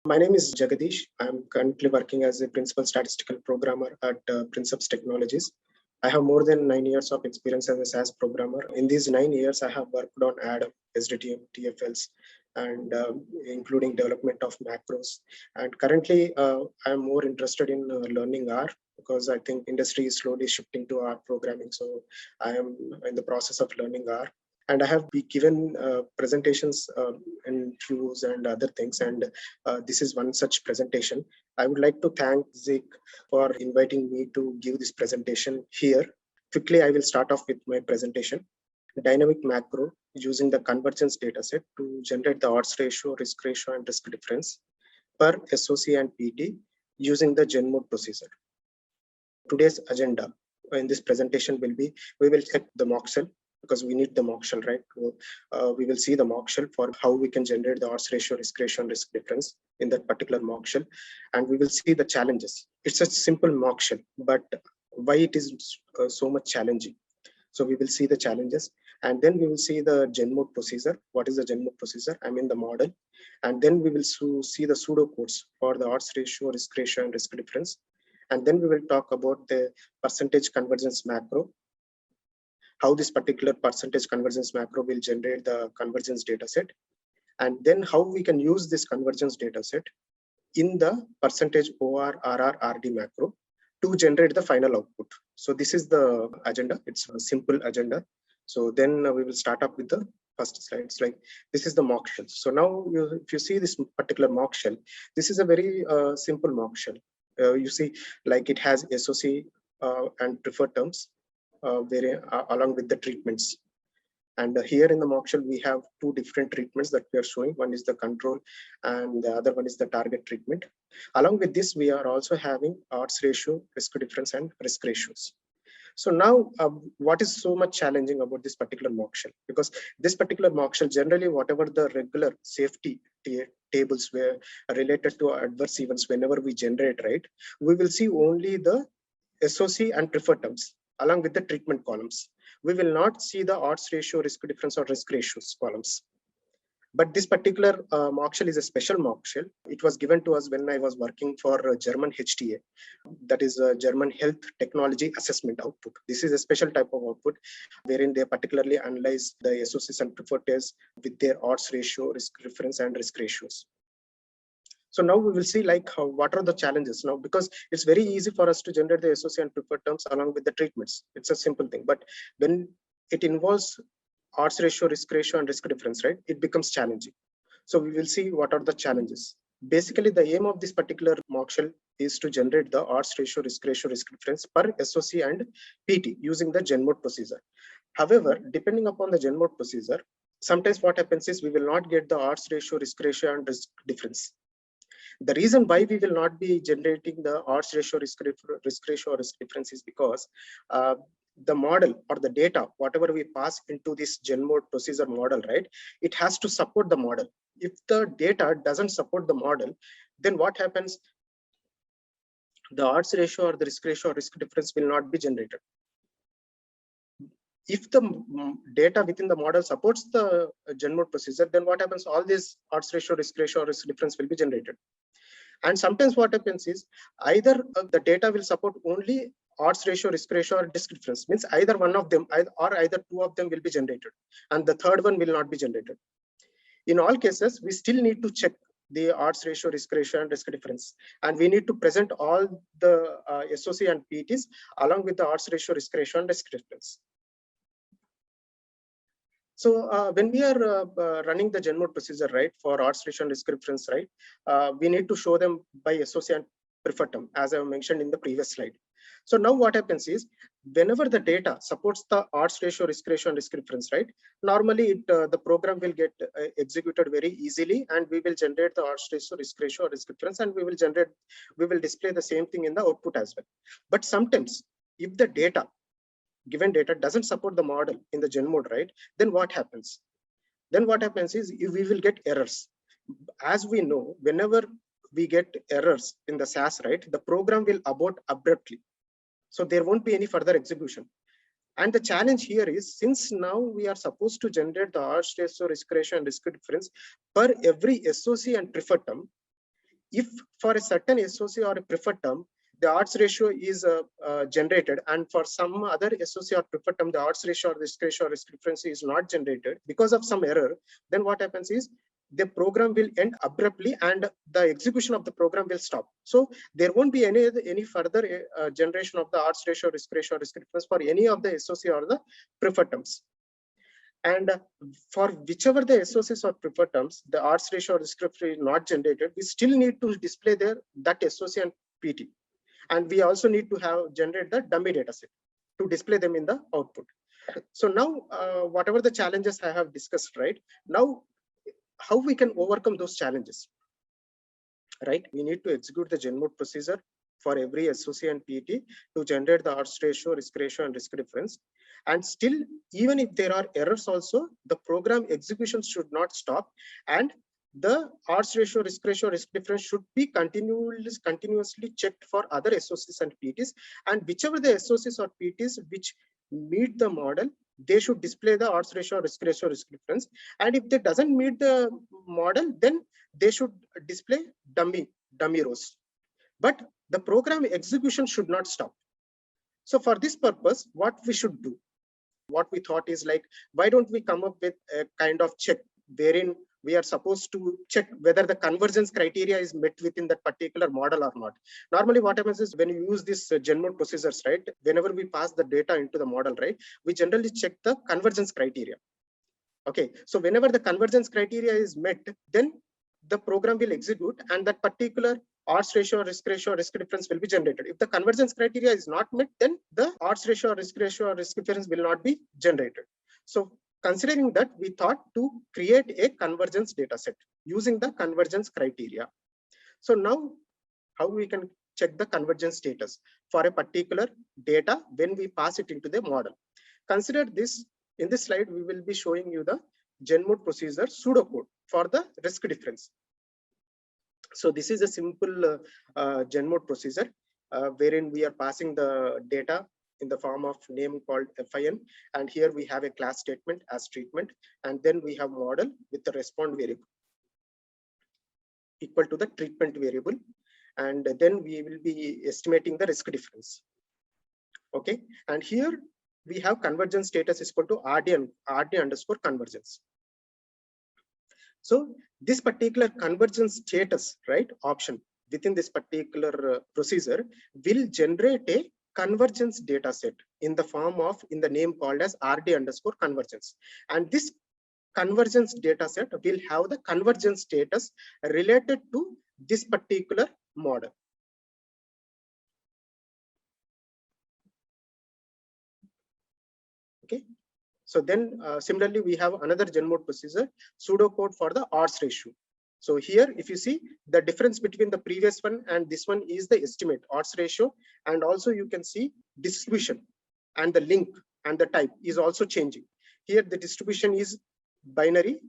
My name is Jagadish. I'm currently working as a principal statistical programmer at Princeps Technologies. I have more than 9 years of experience as a SAS programmer. In these 9 years, I have worked on ADAM, SDTM, TFLs, and including development of macros. And currently, I'm more interested in learning R because I think industry is slowly shifting to R programming. So I am in the process of learning R. And I have been given presentations in interviews and other things. And this is one such presentation. I would like to thank Zeke for inviting me to give this presentation here. Quickly, I will start off with my presentation. Dynamic macro using the convergence dataset to generate the odds ratio, risk ratio, and risk difference per SOC and PT using the GenMode procedure. Today's agenda in this presentation will be, we will check the mock shell because we need the mock shell, right? We will see the mock shell for how we can generate the odds ratio, risk ratio, and risk difference in that particular mock shell. And we will see the challenges. It's a simple mock shell, but why it is so much challenging? So we will see the challenges, and then we will see the GenMode procedure. What is the GenMode procedure? I'm in the model. And then we will see the pseudocodes for the odds ratio, risk ratio, and risk difference. And then we will talk about the percentage convergence macro, how this particular percentage convergence macro will generate the convergence data set, and then how we can use this convergence data set in the percentage OR, RR, RD macro to generate the final output. So this is the agenda. It's a simple agenda. So then we will start up with the first slides. Like this is the mock shell. So now if you see this particular mock shell, this is a very simple mock shell. You see, like it has SOC and preferred terms along with the treatments. And here in the mock shell, we have two different treatments that we are showing. One is the control and the other one is the target treatment. Along with this, we are also having odds ratio, risk difference, and risk ratios. So now, what is so much challenging about this particular mock shell? Because this particular mock shell, generally, whatever the regular safety tables were related to adverse events, whenever we generate, right, we will see only the SOC and preferred terms along with the treatment columns. We will not see the odds ratio, risk difference, or risk ratios columns. But this particular mock shell is a special mock shell. It was given to us when I was working for German HTA, that is a German Health Technology Assessment output. This is a special type of output wherein they particularly analyze the SOCs and preferred tests with their odds ratio, risk difference, and risk ratios. So now we will see like what are the challenges now, because it's very easy for us to generate the SOC and preferred terms along with the treatments. It's a simple thing, but when it involves odds ratio, risk ratio, and risk difference, right, it becomes challenging. So we will see what are the challenges. Basically, the aim of this particular mock shell is to generate the odds ratio, risk difference per SOC and PT using the GenMode procedure. However, depending upon the GenMode procedure, sometimes what happens is we will not get the odds ratio, risk ratio, and risk difference. The reason why we will not be generating the odds ratio, risk ratio, or risk difference is because the model or the data, whatever we pass into this GenMode procedure model, right, it has to support the model. If the data doesn't support the model, then what happens? The odds ratio or the risk ratio or risk difference will not be generated. If the data within the model supports the GenMode procedure, then what happens? All these odds ratio, risk ratio, or risk difference will be generated. And sometimes what happens is either the data will support only odds ratio, risk ratio, or risk difference. Means either one of them or either two of them will be generated, and the third one will not be generated. In all cases, we still need to check the odds ratio, risk ratio, and risk difference, and we need to present all the SOC and PTs along with the odds ratio, risk ratio, and risk difference. So when we are running the GenMode procedure, right, for odds ratio and risk difference, right, we need to show them by SOC and preferred term, as I mentioned in the previous slide. So now what happens is, whenever the data supports the odds ratio, risk ratio, and risk difference, right, normally the program will get executed very easily, and we will generate the odds ratio, risk ratio, or risk difference, and we will display the same thing in the output as well. But sometimes, if the given data doesn't support the model in the GenMode, right, then what happens? Then what happens is we will get errors. As we know, whenever we get errors in the SAS, right, the program will abort abruptly. So there won't be any further execution. And the challenge here is, since now we are supposed to generate the odds ratio, risk ratio, and risk difference per every SOC and preferred term, if for a certain SOC or a preferred term, the odds ratio is generated, and for some other SOC or preferred term, the odds ratio or risk difference is not generated because of some error, then what happens is the program will end abruptly and the execution of the program will stop. So there won't be any further generation of the odds ratio, risk difference for any of the SOC or the preferred terms. And for whichever the SOCs or preferred terms, the odds ratio or risk is not generated, we still need to display there that SOC and PT. And we also need to generate the dummy data set to display them in the output. So now, whatever the challenges I have discussed, right? Now, how we can overcome those challenges, right? We need to execute the gen mode procedure for every SOC and PT to generate the odds ratio, and risk difference. And still, even if there are errors also, the program execution should not stop, and the odds ratio, risk difference should be continuously checked for other SOCs and PTs. And whichever the SOCs or PTs which meet the model, they should display the odds ratio, risk difference. And if they doesn't meet the model, then they should display dummy rows. But the program execution should not stop. So for this purpose, what we should do, what we thought is like, why don't we come up with a kind of check wherein we are supposed to check whether the convergence criteria is met within that particular model or not. Normally what happens is when you use this gen mode procedures, right, whenever we pass the data into the model, right, we generally check the convergence criteria. Okay, so whenever the convergence criteria is met, then the program will execute and that particular odds ratio, risk difference will be generated. If the convergence criteria is not met, then the odds ratio, risk difference will not be generated. So considering that, we thought to create a convergence data set using the convergence criteria. So now how we can check the convergence status for a particular data when we pass it into the model. Consider this, in this slide, we will be showing you the gen mode procedure pseudocode for the risk difference. So this is a simple gen mode procedure wherein we are passing the data in the form of name called FIN, and here we have a class statement as treatment, and then we have model with the respond variable equal to the treatment variable, and then we will be estimating the risk difference. Okay, and here we have convergence status is equal to RD underscore convergence. So this particular convergence status, right, option within this particular procedure will generate a convergence data set in the form of, in the name called as RD underscore convergence. And this convergence data set will have the convergence status related to this particular model. Okay. So then similarly, we have another gen mode procedure, pseudocode for the odds ratio. So here, if you see the difference between the previous one and this one is the estimate odds ratio. And also you can see distribution and the link and the type is also changing. Here the distribution is binary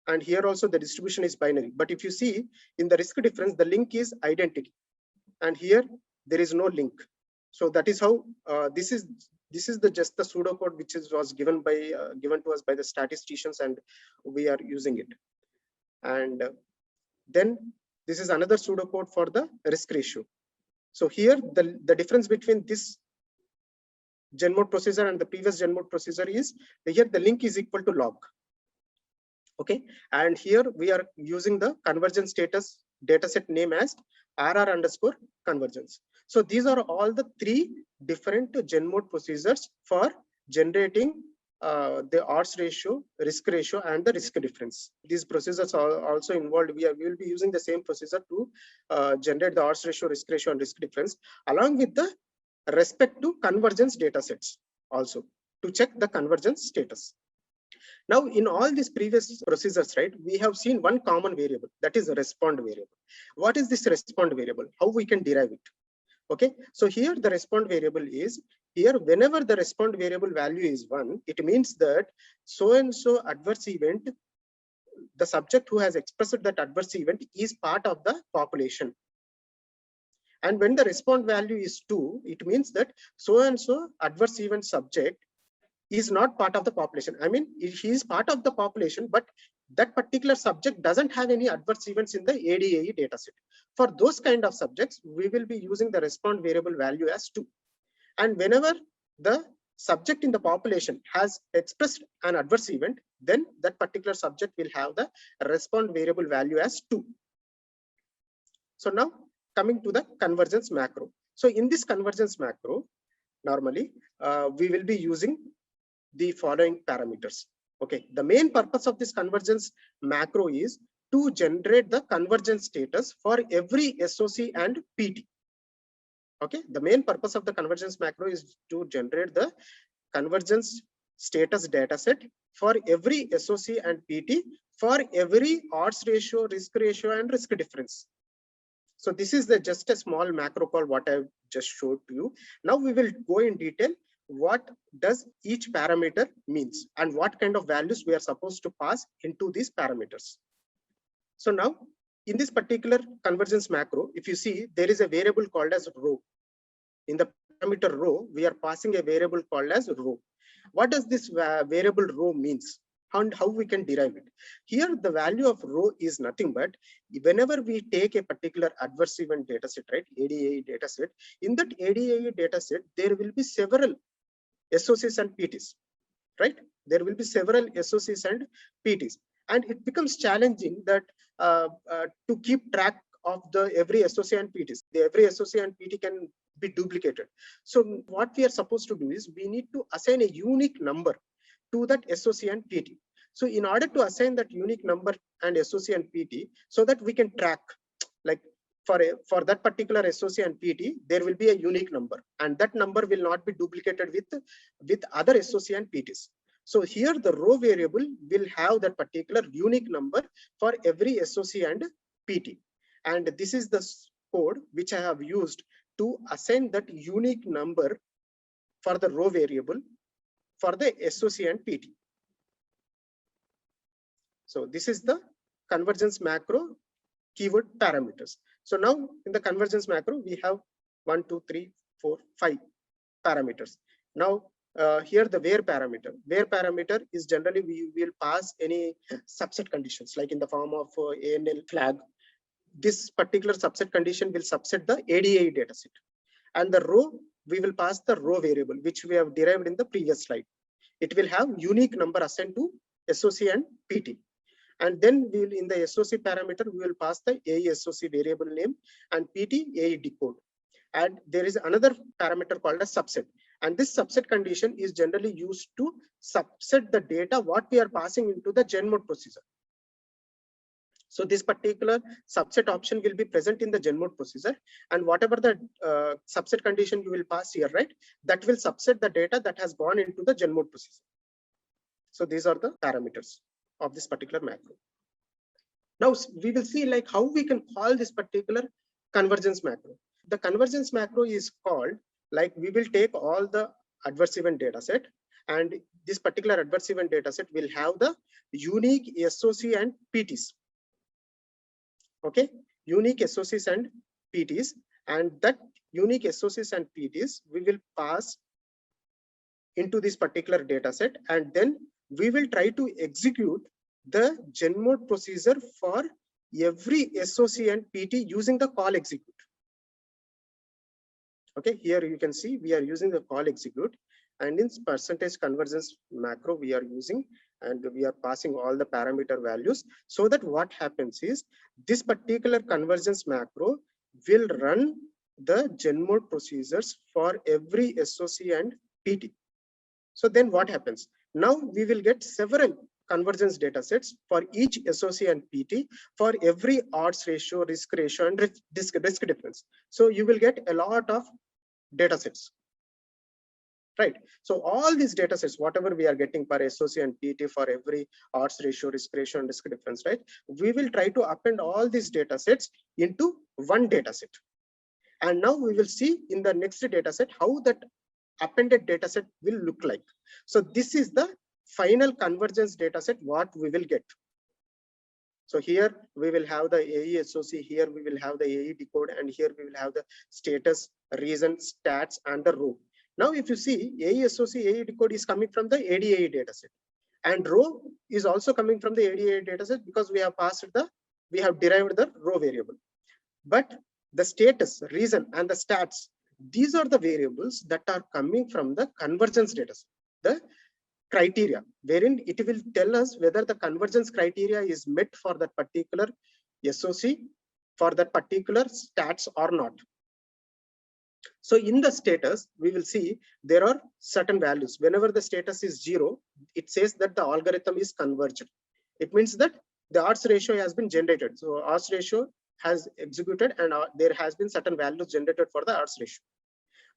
and here also the distribution is binary. But if you see in the risk difference, the link is identity and here there is no link. So that is how this is just the pseudocode which was given to us by the statisticians, and we are using it. And then this is another pseudocode for the risk ratio. So here the difference between this gen mode procedure and the previous gen mode procedure is here the link is equal to log. Okay, and here we are using the convergence status dataset name as RR underscore convergence. So these are all the three different gen mode procedures for generating the odds ratio, risk ratio, and the risk difference. These procedures are also involved. We will be using the same procedure to generate the odds ratio, and risk difference, along with the respect to convergence data sets also to check the convergence status. Now, in all these previous procedures, right, we have seen one common variable, that is a respond variable. What is this respond variable? How we can derive it? Okay, so here the respond variable is, here whenever the respond variable value is 1, it means that so and so adverse event, the subject who has expressed that adverse event is part of the population. And when the respond value is 2, it means that so and so adverse event subject is not part of the population. I mean, he is part of the population, but that particular subject doesn't have any adverse events in the ADAE dataset. For those kind of subjects, we will be using the respond variable value as 2. And whenever the subject in the population has expressed an adverse event, then that particular subject will have the respond variable value as 2. So now coming to the convergence macro. So in this convergence macro, normally we will be using the following parameters. Okay, the main purpose of this convergence macro is to generate the convergence status for every SOC and PT. Okay, the main purpose of the convergence macro is to generate the convergence status dataset for every SOC and PT for every odds ratio, risk ratio, and risk difference. So this is just a small macro call what I just showed to you. Now we will go in detail what does each parameter means and what kind of values we are supposed to pass into these parameters. So now in this particular convergence macro, if you see, there is a variable called as rho. In the parameter rho, we are passing a variable called as rho. What does this variable rho means? And how we can derive it? Here, the value of rho is nothing but whenever we take a particular adverse event dataset, right, ADAE dataset, in that ADAE dataset, there will be several SOCs and PTs, right? There will be several SOCs and PTs, and it becomes challenging that to keep track of the every SOC and PTs. Every SOC and PT can be duplicated. So what we are supposed to do is we need to assign a unique number to that SOC and PT. So in order to assign that unique number and SOC and PT, so that we can track, like for that particular SOC and PT, there will be a unique number, and that number will not be duplicated with other SOC and PTs. So here the rho variable will have that particular unique number for every SOC and PT. And this is the code which I have used to assign that unique number for the rho variable for the SOC and PT. So this is the convergence macro keyword parameters. So now in the convergence macro, we have 1, 2, 3, 4, 5 parameters. Now here the where parameter. Where parameter is generally we will pass any subset conditions like in the form of ANL flag. This particular subset condition will subset the ADAE dataset. And the rho, we will pass the rho variable, which we have derived in the previous slide. It will have unique number assigned to SOC and PT. And then we will, in the SOC parameter, we will pass the AE SOC variable name and PT AE decode. And there is another parameter called a subset. And this subset condition is generally used to subset the data what we are passing into the gen mode procedure. So this particular subset option will be present in the gen mode procedure, and whatever the subset condition you will pass here, right, that will subset the data that has gone into the gen mode procedure. So these are the parameters of this particular macro. Now we will see like how we can call this particular convergence macro. The convergence macro is called like we will take all the adverse event data set, and this particular adverse event data set will have the unique SOC and PTs. Okay, unique SOCs and PTs, and that unique SOCs and PTs we will pass into this particular data set, and then we will try to execute the gen mode procedure for every SOC and PT using the call execute. Okay, here you can see we are using the call execute, and in percentage convergence macro we are using, and we are passing all the parameter values, so that what happens is this particular convergence macro will run the gen mode procedures for every SOC and PT. So then what happens? Now we will get several convergence data sets for each SOC and PT for every odds ratio, risk ratio, and risk difference. So you will get a lot of data sets. Right. So all these data sets, whatever we are getting per SOC and PT for every odds ratio, risk ratio, and risk difference, right? We will try to append all these data sets into one data set. And now we will see in the next data set how that appended data set will look like. So this is the final convergence data set what we will get. So here we will have the AE SOC, here we will have the AE decode, and here we will have the status, reason, stats, and the row. Now, if you see AE SOC, AE decode is coming from the ADAE dataset, And row is also coming from the ADA dataset because we have derived the row variable. But the status, reason, and the stats, these are the variables that are coming from the convergence dataset, the criteria, wherein it will tell us whether the convergence criteria is met for that particular SOC, for that particular stats or not. So in the status, we will see there are certain values. Whenever the status is 0, it says that the algorithm is converged. It means that the odds ratio has been generated. So odds ratio has executed, and there has been certain values generated for the odds ratio.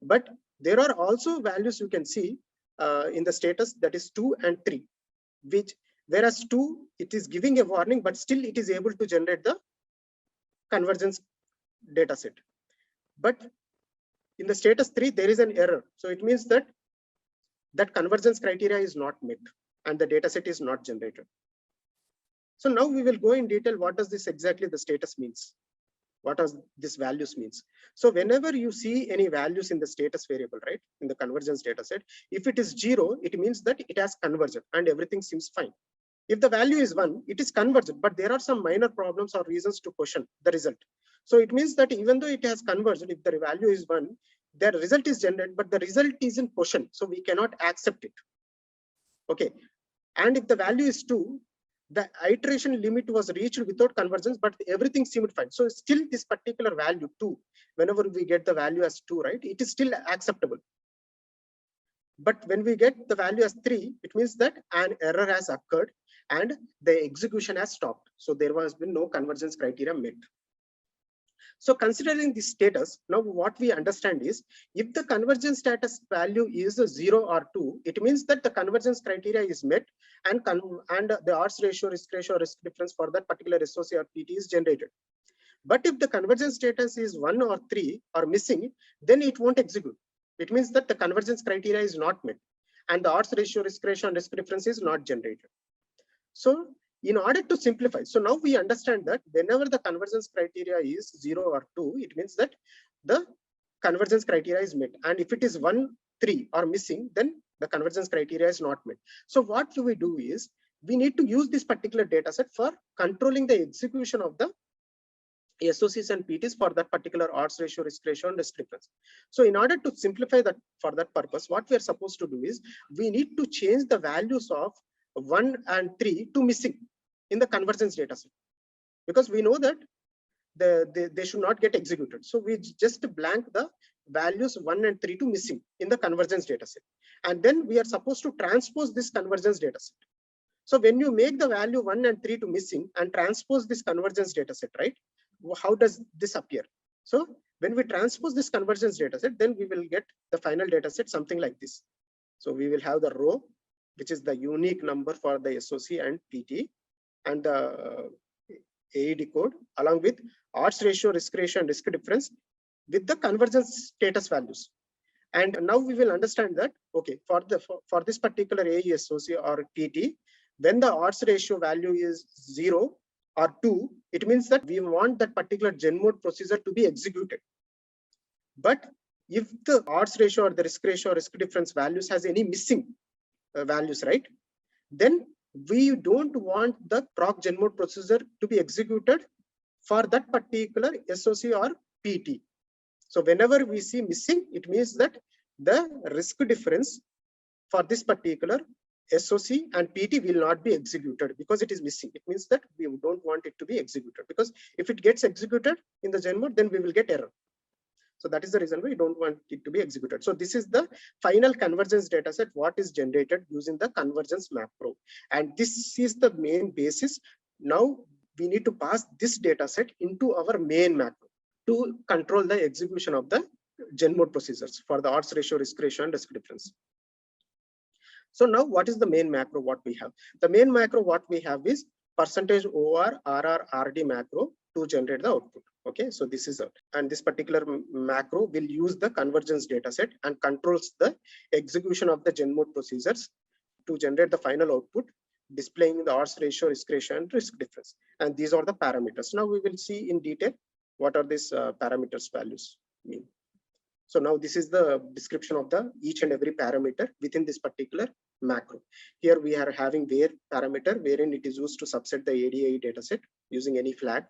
But there are also values you can see in the status, that is 2 and 3, which whereas 2, it is giving a warning, but still it is able to generate the convergence data set. But in the status 3, there is an error. So it means that that convergence criteria is not met and the data set is not generated. So now we will go in detail. What does this exactly the status means? What does this values means? So whenever you see any values in the status variable, right, in the convergence data set, if it is 0, it means that it has converged and everything seems fine. If the value is 1, it is converged, but there are some minor problems or reasons to question the result. So it means that even though it has converged, if the value is 1, the result is generated, but the result is in question, so we cannot accept it. Okay, and if the value is 2, the iteration limit was reached without convergence, but everything seemed fine. So still this particular value 2, whenever we get the value as 2, right, it is still acceptable. But when we get the value as 3, it means that an error has occurred and the execution has stopped. So there has been no convergence criteria met. So considering this status, now what we understand is, if the convergence status value is 0 or 2, it means that the convergence criteria is met and the odds ratio, risk difference for that particular SOC or PT is generated. But if the convergence status is 1 or 3 or missing, then it won't execute. It means that the convergence criteria is not met and the odds ratio, risk difference is not generated. So in order to simplify, so now we understand that whenever the convergence criteria is 0 or 2, it means that the convergence criteria is met. And if it is 1, 3 or missing, then the convergence criteria is not met. So what do we do is, we need to use this particular data set for controlling the execution of the SOCs and PTs for that particular odds ratio, risk difference. So in order to simplify that, for that purpose, what we are supposed to do is, we need to change the values of 1 and 3 to missing in the convergence data set, because we know that they should not get executed. So we just blank the values 1 and 3 to missing in the convergence data set. And then we are supposed to transpose this convergence data set. So when you make the value 1 and 3 to missing and transpose this convergence data set, right, how does this appear? So when we transpose this convergence data set, then we will get the final data set something like this. So we will have the row, which is the unique number for the SOC and PT, and the AED code, along with odds ratio, risk difference with the convergence status values. And now we will understand that, okay, for this particular AE SOC or PT, when the odds ratio value is 0 or 2, it means that we want that particular gen mode procedure to be executed. But if the odds ratio or the risk difference values has any missing values, right, then we don't want the proc gen mode procedure to be executed for that particular SOC or PT. So whenever we see missing, it means that the risk difference for this particular SOC and PT will not be executed because it is missing. It means that we don't want it to be executed, because if it gets executed in the gen mode, then we will get error. So that is the reason we don't want it to be executed. So this is the final convergence data set, what is generated using the convergence macro. And this is the main basis. Now we need to pass this data set into our main macro to control the execution of the gen mode procedures for the odds ratio, risk and risk difference. So now what is the main macro what we have? The main macro what we have is percentage OR, RR, RD macro to generate the output. Okay, so this is it. And this particular macro will use the convergence data set and controls the execution of the gen mode procedures to generate the final output, displaying the odds ratio, risk and risk difference. And these are the parameters. Now we will see in detail what are these parameters values mean. So now this is the description of the each and every parameter within this particular macro. Here we are having where parameter, wherein it is used to subset the ADAE dataset using any flag.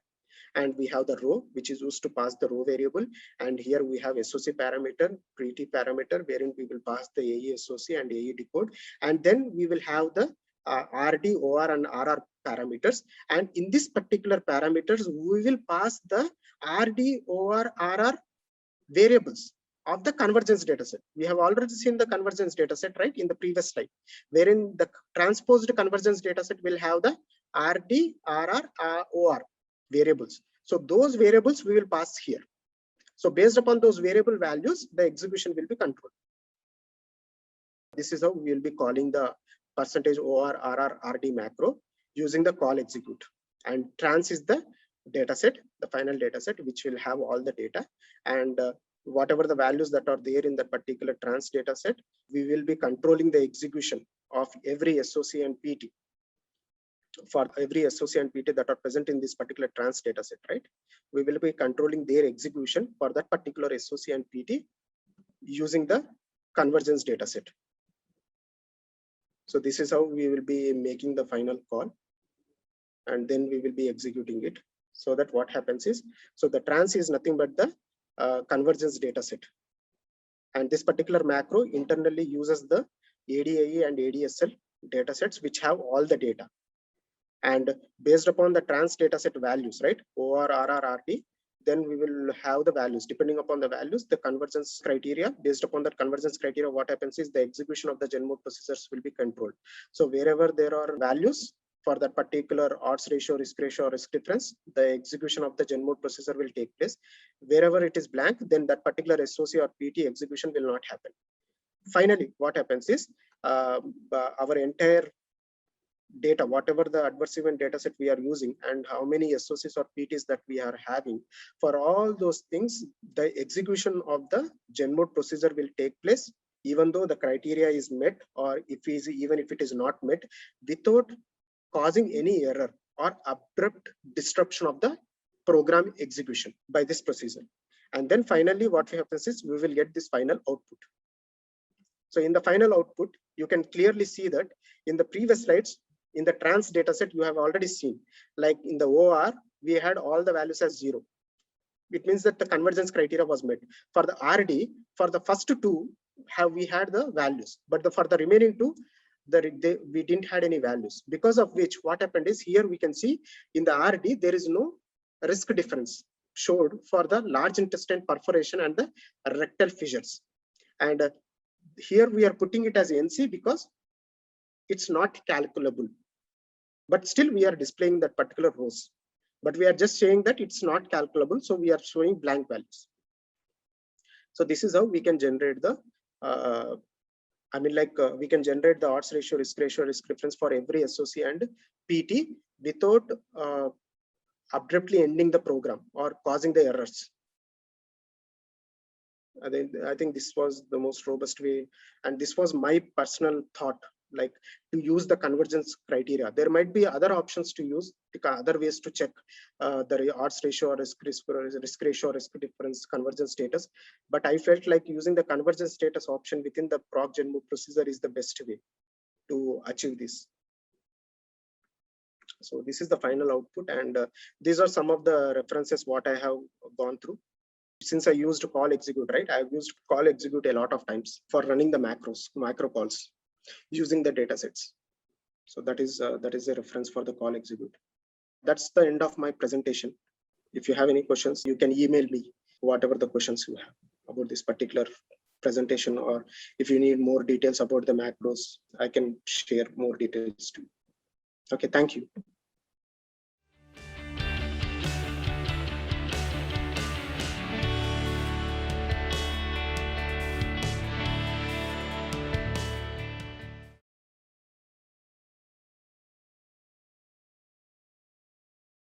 And we have the row, which is used to pass the row variable. And here we have SOC parameter, PT parameter, wherein we will pass the AE SOC and AE decode. And then we will have the RD, OR, and RR parameters. And in this particular parameters, we will pass the RD, OR, RR variables of the convergence dataset. We have already seen the convergence dataset, right, in the previous slide, wherein the transposed convergence dataset will have the RD, RR, OR variables. So those variables we will pass here. So based upon those variable values, the execution will be controlled. This is how we will be calling the percentage OR, RR, RD macro using the call execute. And trans is the dataset, the final dataset, which will have all the data. And whatever the values that are there in that particular trans dataset, we will be controlling the execution of every SOC and PT. For every SOC and PT that are present in this particular trans dataset, right? We will be controlling their execution for that particular SOC and PT using the convergence dataset. So this is how we will be making the final call, and then we will be executing it. So that what happens is, so the trans is nothing but the convergence dataset. And this particular macro internally uses the ADAE and ADSL datasets, which have all the data. And based upon the trans dataset values, right, OR, RR, RD, then we will have the values. Depending upon the values, the convergence criteria, based upon that convergence criteria, what happens is the execution of the gen mode processors will be controlled. So wherever there are values for that particular odds ratio, risk ratio, or risk difference, the execution of the gen mode processor will take place. Wherever it is blank, then that particular SOC or PT execution will not happen. Finally, what happens is our entire data, whatever the adverse event data set we are using and how many SOCs or PTs that we are having, for all those things, the execution of the gen mode procedure will take place even though the criteria is met, or even if it is not met, without causing any error or abrupt disruption of the program execution by this procedure. And then finally, what happens is we will get this final output. So in the final output, you can clearly see that in the previous slides, in the trans dataset, you have already seen, like in the OR, we had all the values as 0. It means that the convergence criteria was met. For the RD, for the first two, we had the values, but for the remaining two, we didn't had any values. Because of which, what happened is, here we can see in the RD, there is no risk difference showed for the large intestine perforation and the rectal fissures. And here we are putting it as NC because it's not calculable. But still we are displaying that particular rows. But we are just saying that it's not calculable, so we are showing blank values. So this is how we can generate the, we can generate the odds ratio, risk difference for every SOC and PT without abruptly ending the program or causing the errors. I think this was the most robust way, and this was my personal thought, like to use the convergence criteria. There might be other options to use, other ways to check the odds ratio or risk ratio, risk difference, convergence status. But I felt like using the convergence status option within the proc gen move procedure is the best way to achieve this. So this is the final output, and these are some of the references what I have gone through. Since I used call execute, right? I've used call execute a lot of times for running the macro calls using the data sets. So that is a reference for the call execute. That's the end of my presentation. If you have any questions, you can email me whatever the questions you have about this particular presentation, or if you need more details about the macros, I can share more details too. Okay, thank you.